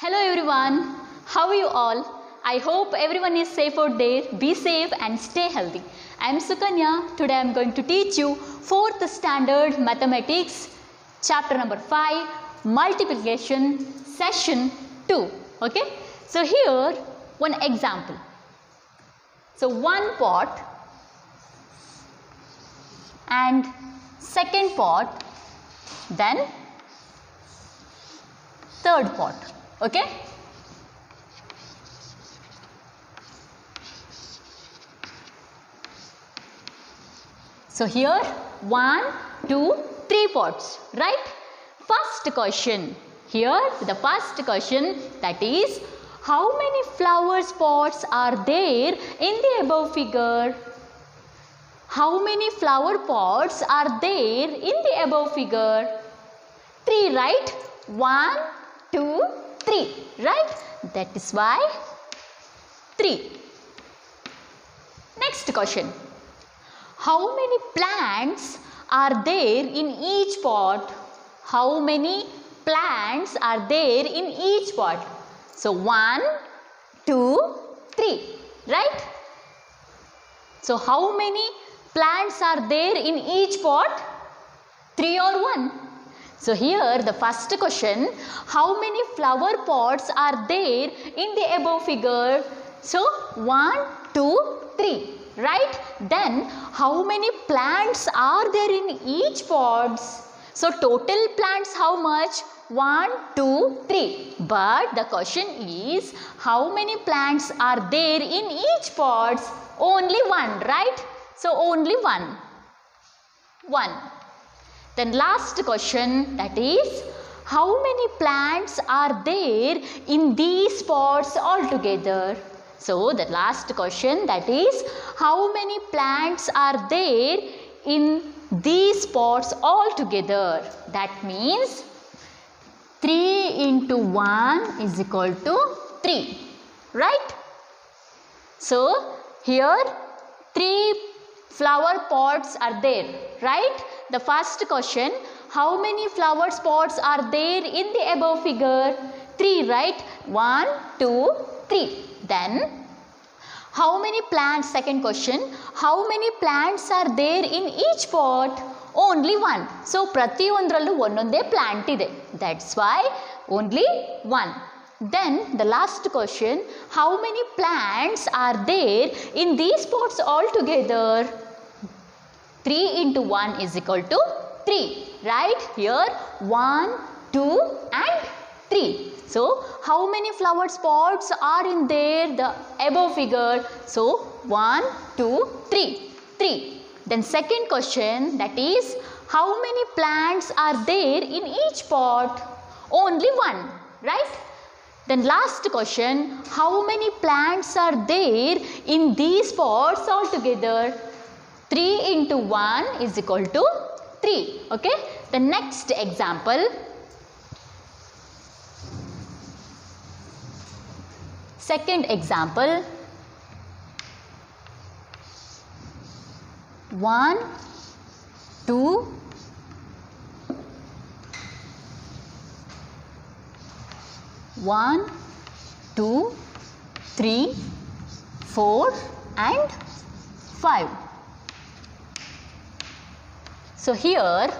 Hello everyone, how are you all? I hope everyone is safe out there. Be safe and stay healthy. I am Sukanya. Today I am going to teach you 4th standard mathematics chapter number 5 multiplication session 2. Okay, so here one example. So one pot and second pot, then third pot. Okay, so here 1, 2, 3 pots, right? First question, here the first question, that is, how many flower pots are there in the above figure? How many flower pots are there in the above figure? 3, right? 1, 2, 3, right? That is why 3. Next question. How many plants are there in each pot? How many plants are there in each pot? So 1, 2, 3, right? So how many plants are there in each pot? 3 or 1? So here the first question, how many flower pots are there in the above figure? So 1, 2, 3, right? Then how many plants are there in each pot? So total plants how much? 1, 2, 3. But the question is, how many plants are there in each pot? Only 1, right? So only 1. 1. Then last question, that is, how many plants are there in these pots altogether? So the last question, that is, how many plants are there in these pots altogether? That means 3 into 1 is equal to 3, right? So here 3 flower pots are there, right? The first question, how many flower pots are there in the above figure? 3, right? 1, 2, 3. Then, how many plants? Second question, how many plants are there in each pot? Only 1. So, ಪ್ರತಿಯೊಂದರಲ್ಲೂ ಒಂದೊಂದೇ plant ಇದೆ. That's why only 1. Then, the last question, how many plants are there in these pots altogether? 3 into 1 is equal to 3, right? Here 1, 2 and 3. So, how many flower pots are in there? The above figure. So, 1, 2, 3. 3. Then second question, that is, how many plants are there in each pot? Only 1, right? Then last question, how many plants are there in these pots altogether? 3 into 1 is equal to 3. Okay. The next example. Second example. 1, 2, 1, 2, 3, 4 and 5. So here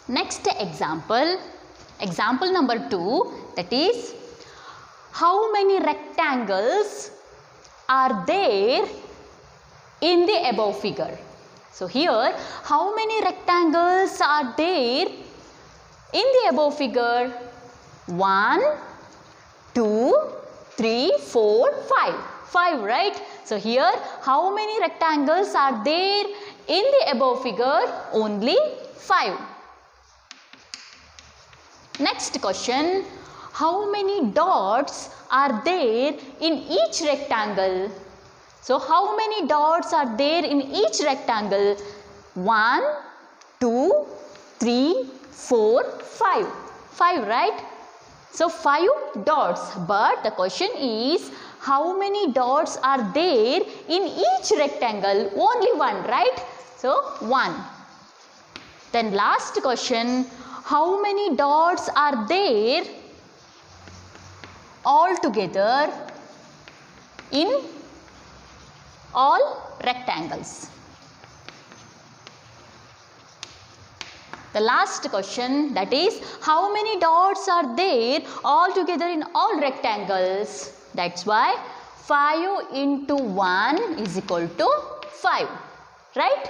next example, example number 2, that is, how many rectangles are there in the above figure? So here, how many rectangles are there in the above figure? 1, 2, 3, 4, 5. 5, right? So here how many rectangles are there in the above figure? Only 5. Next question, how many dots are there in each rectangle? So how many dots are there in each rectangle? 1, 2, 3, 4, 5. 5, right? So 5 dots, but the question is how many dots are there in each rectangle? Only 1, right? So 1. Then last question, how many dots are there all together in all rectangles? The last question, that is how many dots are there all together in all rectangles? That's why 5 into 1 is equal to 5, right?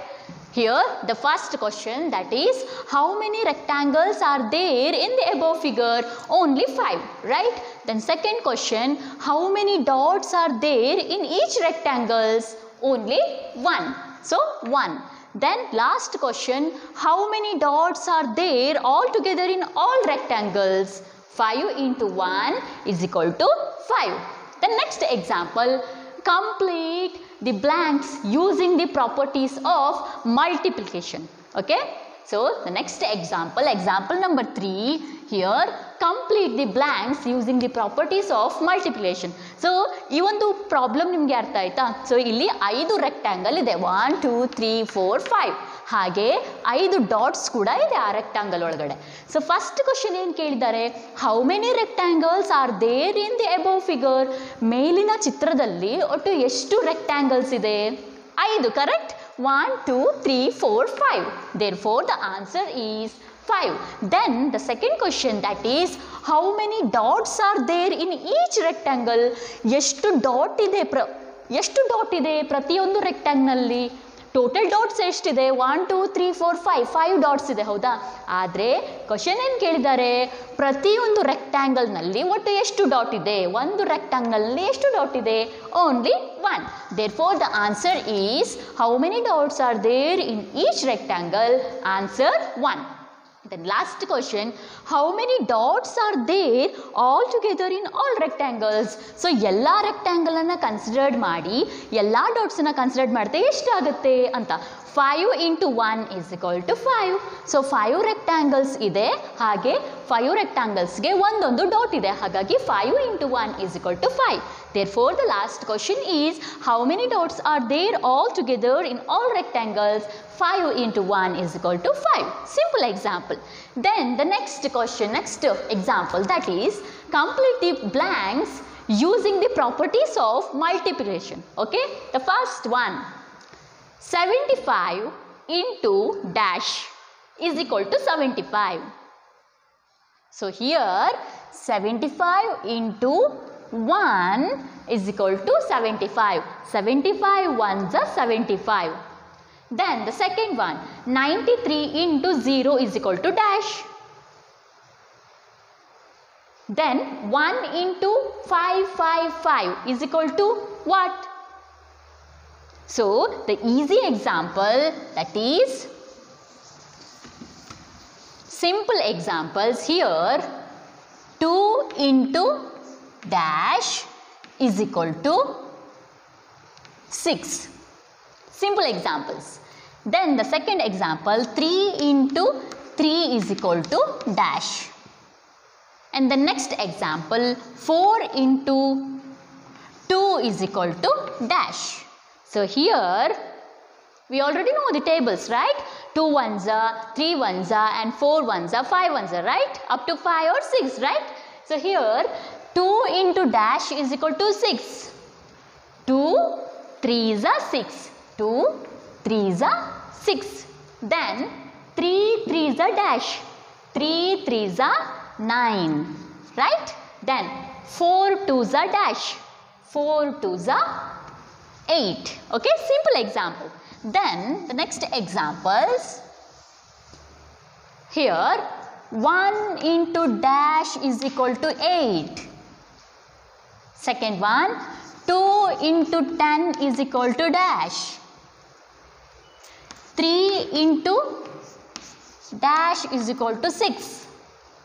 Here the first question, that is how many rectangles are there in the above figure? Only 5, right? Then second question, how many dots are there in each rectangles? Only 1. So 1. Then last question, how many dots are there all together in all rectangles? 5 into 1 is equal to 5. The next example, complete the blanks using the properties of multiplication. Okay. So the next example, example number 3, here complete the blanks using the properties of multiplication. So ಈ ಒಂದು problem ನಿಮಗೆ ಅರ್ಥ ಆಯ್ತಾ? So ಇಲ್ಲಿ 5 rectangle ಇದೆ, 1 2 3 4 5. ಹಾಗೆ 5 dots ಕೂಡ ಇದೆ ಆ ರೆಕ್ಟ್ಯಾಂಗಲ್ ಒಳಗಡೆ. ಸೊ ಫಸ್ಟ್ ಕ್ವಶನ್ ಏನು ಕೇಳಿದ್ದಾರೆ, how many rectangles are there in the above figure? ಮೇಲಿನ ಚಿತ್ರದಲ್ಲಿ ಒಟ್ಟು ಎಷ್ಟು ರೆಕ್ಟ್ಯಾಂಗಲ್ಸ್ ಇದೆ? 5, correct? 1 2 3 4 5. Therefore the answer is 5. Then the second question, that is how many dots are there in each rectangle? ಎಷ್ಟು dot ಇದೆ ಪ್ರತಿಯೊಂದು ರೆಕ್ಟ್ಯಾಂಗಲ್ನಲ್ಲಿ? ಟೋಟಲ್ ಡಾಟ್ಸ್ ಎಷ್ಟಿದೆ? 1 2 3 4 5 5 dots ಇದೆ, ಹೌದಾ? ಆದರೆ ಕ್ವಶನ್ ಏನು ಕೇಳಿದ್ದಾರೆ, ಪ್ರತಿಯೊಂದು ರೆಕ್ಟ್ಯಾಂಗಲ್ನಲ್ಲಿ ಒಟ್ಟು ಎಷ್ಟು ಡಾಟ್ ಇದೆ? ಒಂದು ರೆಕ್ಟ್ಯಾಂಗಲ್ನಲ್ಲಿ ಎಷ್ಟು ಡಾಟ್ ಇದೆ? Only 1. Therefore the answer is how many dots are there in each rectangle? Answer 1. Then last question, how many dots are there all together in all rectangles? So ಎಲ್ಲ ರೆಕ್ಟ್ಯಾಂಗಲ್ ಅನ್ನು considered ಮಾಡಿ ಎಲ್ಲ dots ಅನ್ನು consider ಮಾಡಿದ್ರೆ ಎಷ್ಟಾಗುತ್ತೆ ಅಂತ. 5 into 1 is equal to 5. So 5 rectangles ಇದೆ, ಹಾಗೆ 5 ರೆಕ್ಟ್ಯಾಂಗಲ್ಸ್ಗೆ ಒಂದೊಂದು ಡಾಟ್ ಇದೆ, ಹಾಗಾಗಿ 5 into 1 is equal to 5. Therefore the last question is how many dots are there all together in all rectangles? 5 into 1 is equal to 5. Simple example. Then the next question, next example, that is complete the blanks using the properties of multiplication. Okay, the first one, 75 into dash is equal to 75. So here 75 into 1 is equal to 75. 75 ones are 75. Then the second one, 93 into 0 is equal to dash. Then 1 into 555 is equal to what? So the easy example, that is simple examples here, 2 into dash is equal to 6. Simple examples. Then the second example, 3 into 3 is equal to dash. And the next example, 4 into 2 is equal to dash. So here we already know the tables, right? 2 ones are, 3 ones are, and 4 ones are, 5 ones are, right? Up to 5 or 6, right? So here 2 into dash is equal to 6. 2 3s are 6. 2 3s are 6. Then 3 3s are dash. 3 3s are 9. Right? Then 4 2s are dash. 4 2s are 8. Okay, simple example. Then the next examples. Here 1 into dash is equal to 8. Second one, 2 into 10 is equal to dash. 3 into dash is equal to 6.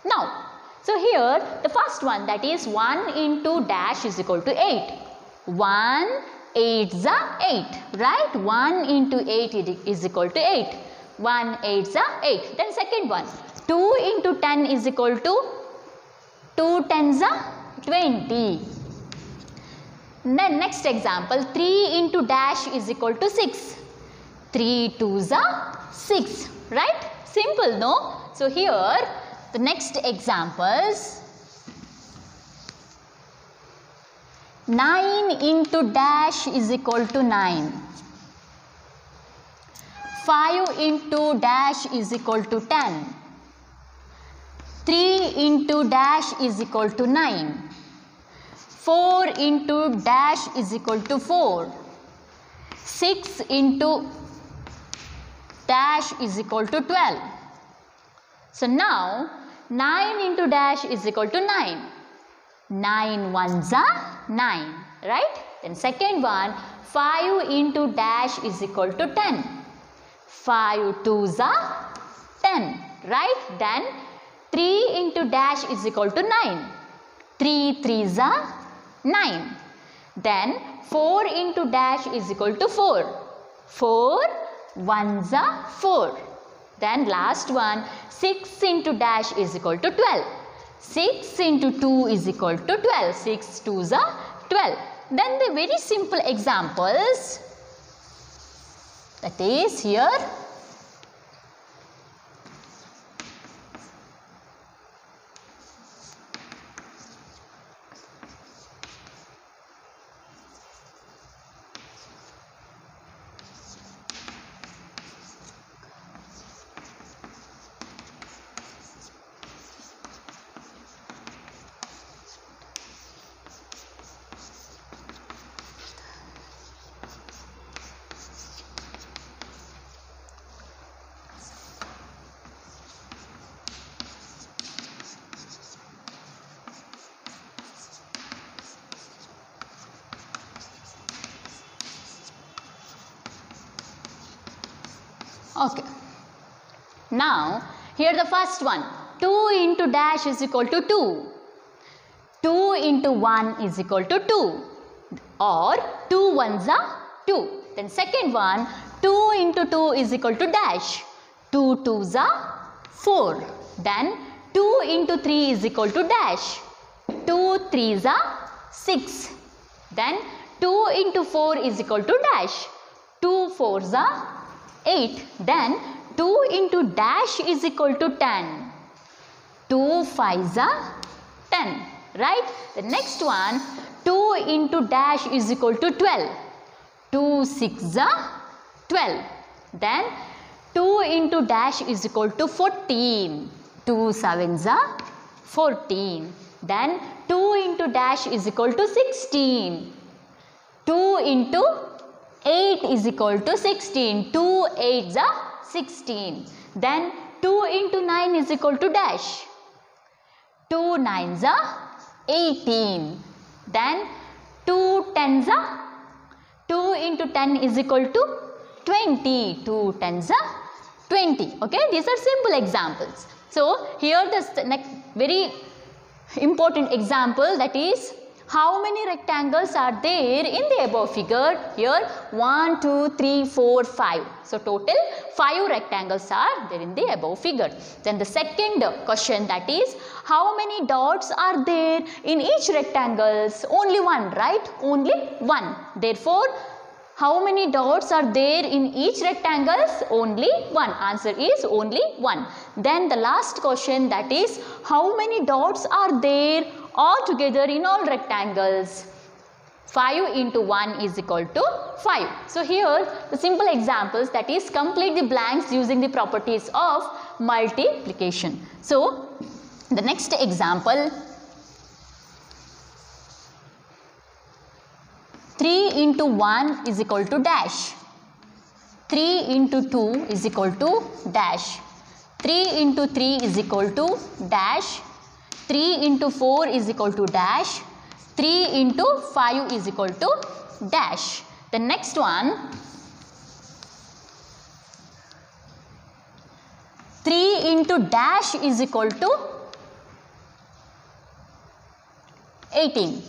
Now, so here the first one, that is 1 into dash is equal to 8. 1 8 is 8, right? 1 into 8 is equal to 8. 1 8 is 8. Then second one, 2 into 10 is equal to 2 10s are 20. Then next example, 3 into dash is equal to 6. 3 2s are 6, right? Simple, no? So here the next examples, 9 into dash is equal to 9. 5 into dash is equal to 10. 3 into dash is equal to 9. 4 into dash is equal to 4. 6 into dash is equal to 12. So now 9 into dash is equal to 9. 9 ones are 9, right? Then second one, 5 into dash is equal to 10. 5 twos are 10, right? Then 3 into dash is equal to 9. 3 threes are 9. Then 4 into dash is equal to 4. 4 ones are 4. Then last one, 6 into dash is equal to 12. 6 into 2 is equal to 12. 6 twos are 12. Then the very simple examples, that is here, okay. Now here the first one, 2 into dash is equal to 2. 2 into 1 is equal to 2, or 2 ones are 2. Then second one, 2 into 2 is equal to dash. 2 twos are 4. Then 2 into 3 is equal to dash. 2 threes are 6. Then 2 into 4 is equal to dash. 2 fours are 8. Then 2 into dash is equal to 10. 2 fives are 10, right? The next one, 2 into dash is equal to 12. 2 sixes are 12. Then 2 into dash is equal to 14. 2 sevens are 14. Then 2 into dash is equal to 16. 2 into 8 is equal to 16. 2 eights are 16. Then 2 into 9 is equal to dash. 2 nines are 18. Then 2 tens are 2 into 10 is equal to 20. 2 tens are 20. Okay, these are simple examples. So here the next very important example, that is, how many rectangles are there in the above figure? Here 1, 2, 3, 4, 5. So total 5 rectangles are there in the above figure. Then the second question, that is, how many dots are there in each rectangles? Only one, right? Only one. Therefore, how many dots are there in each rectangles? Only one. Answer is only one. Then the last question, that is, how many dots are there all together in all rectangles? 5 into 1 is equal to 5. So here the simple examples, that is, complete the blanks using the properties of multiplication. So the next example, 3 into 1 is equal to dash. 3 into 2 is equal to dash. 3 into 3 is equal to dash. 3 into 4 is equal to dash. 3 into 5 is equal to dash. The next one, 3 into dash is equal to 18.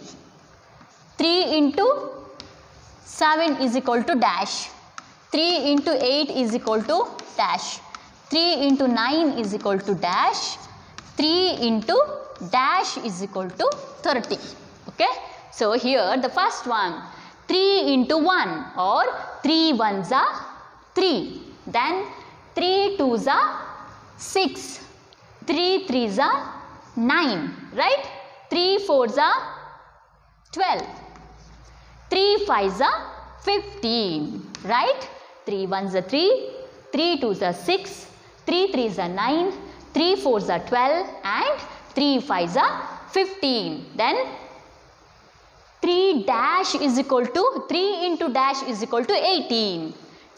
3 into 7 is equal to dash. 3 into 8 is equal to dash. 3 into 9 is equal to dash. 3 into dash is equal to 30. Okay. So here the first one, 3 into 1 or 3 ones are 3. Then 3 twos are 6. 3 threes are 9. Right. 3 fours are 12. 3 fives are 15. Right. 3 ones are 3. 3 twos are 6. 3 threes are 9. 3 fours are 12 and 3 fives are 15. Then 3 dash is equal to 3 into dash is equal to 18.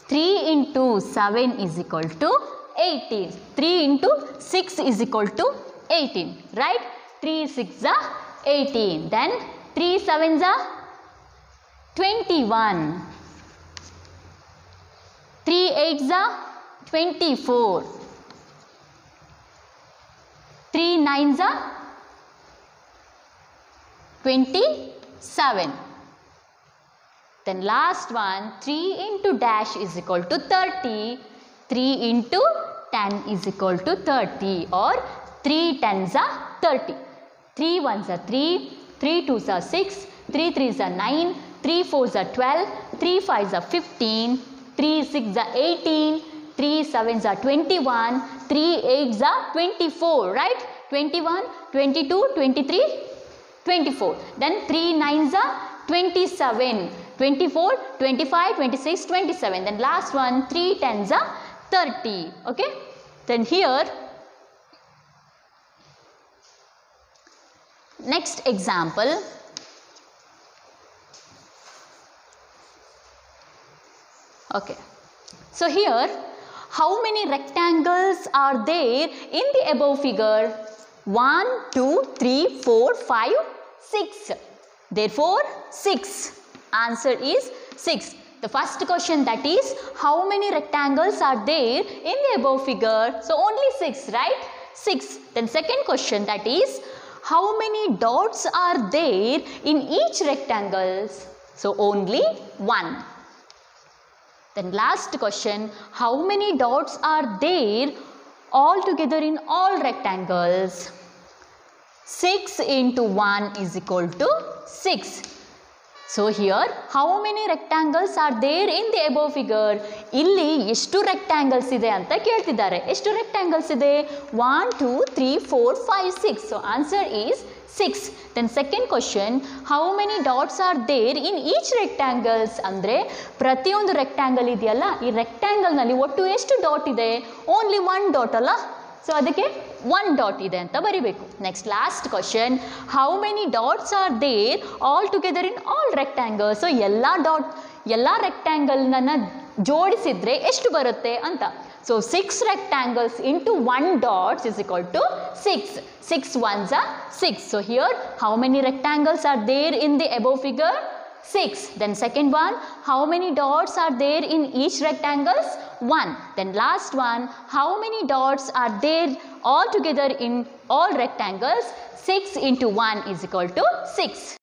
3 into 7 is equal to 18. 3 into 6 is equal to 18. Right? 3 6 are 18. Then 3 sevens are 21. 3 eights are 24. 3 nines are 27. Then last one, 3 into dash is equal to 30. 3 into 10 is equal to 30 or 3 tens are 30. 3 ones are 3. 3 twos are 6. 3 threes are 9. 3 fours are 12. 3 fives are 15. 3 sixes are 18. 3 sevens are 21. 3 eights are 24. Right? 21, 22, 23, 24. Then 3 nines are 27. 24, 25, 26, 27. Then last one, 3 tens are 30. Okay. Then here, next example. Okay. So here, how many rectangles are there in the above figure? 1, 2, 3, 4, 5, 6. Therefore, 6. Answer is 6. The first question, that is, how many rectangles are there in the above figure? So only 6, right? 6. Then second question, that is, how many dots are there in each rectangle? So only 1. Then last question, how many dots are there all together in all rectangles? 6 into 1 is equal to 6. So here, how many rectangles are there in the above figure? ಇಲ್ಲಿ ಎಷ್ಟು rectangles ಇದೆ ಅಂತ ಕೇಳ್ತಿದ್ದಾರೆ. ಎಷ್ಟು rectangles ಇದೆ? 1, 2, 3, 4, 5, 6. So answer is 6. Then second question, how many dots are there in each rectangles? ಅಂದ್ರೆ ಪ್ರತಿಯೊಂದು rectangle ಇದೆಯಲ್ಲ, ಈ rectangle ನಲ್ಲಿ ಒಟ್ಟು ಎಷ್ಟು ಡಾಟ್ ಇದೆ? Only one dot ಅಲ್ಲ? So ಅದಕ್ಕೆ 1 dot ಇದೆ ಅಂತ ಬರಿಬೇಕು. Next last question, how many dots are there all together in all rectangles? So ಎಲ್ಲ rectangle ನನ್ನ ಜೋಡಿಸಿದ್ರೆ ಎಷ್ಟು ಬರುತ್ತೆ ಅಂತ. So 6 rectangles into 1 dots is equal to 6. 6 ones are 6. So here, how many rectangles are there in the above figure? 6. Then second one, how many dots are there in each rectangles? 1. Then last one, how many dots are there all together in all rectangles? 6 into 1 is equal to 6.